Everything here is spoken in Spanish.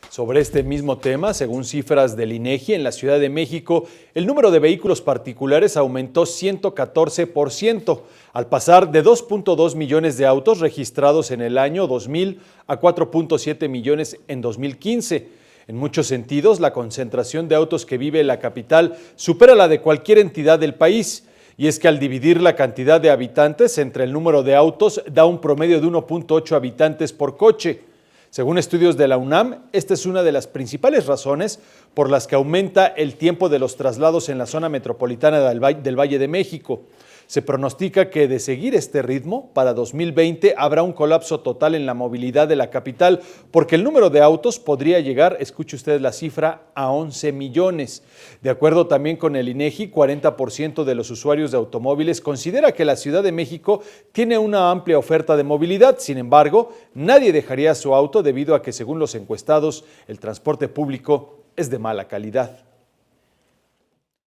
Sobre este mismo tema, según cifras del INEGI, en la Ciudad de México, el número de vehículos particulares aumentó 114%, al pasar de 2.2 millones de autos registrados en el año 2000 a 4.7 millones en 2015. En muchos sentidos, la concentración de autos que vive la capital supera la de cualquier entidad del país. Y es que al dividir la cantidad de habitantes entre el número de autos, da un promedio de 1.8 habitantes por coche. Según estudios de la UNAM, esta es una de las principales razones por las que aumenta el tiempo de los traslados en la zona metropolitana del Valle de México. Se pronostica que de seguir este ritmo, para 2020 habrá un colapso total en la movilidad de la capital, porque el número de autos podría llegar, escuche usted la cifra, a 11 millones. De acuerdo también con el INEGI, 40% de los usuarios de automóviles considera que la Ciudad de México tiene una amplia oferta de movilidad. Sin embargo, nadie dejaría su auto debido a que, según los encuestados, el transporte público es de mala calidad.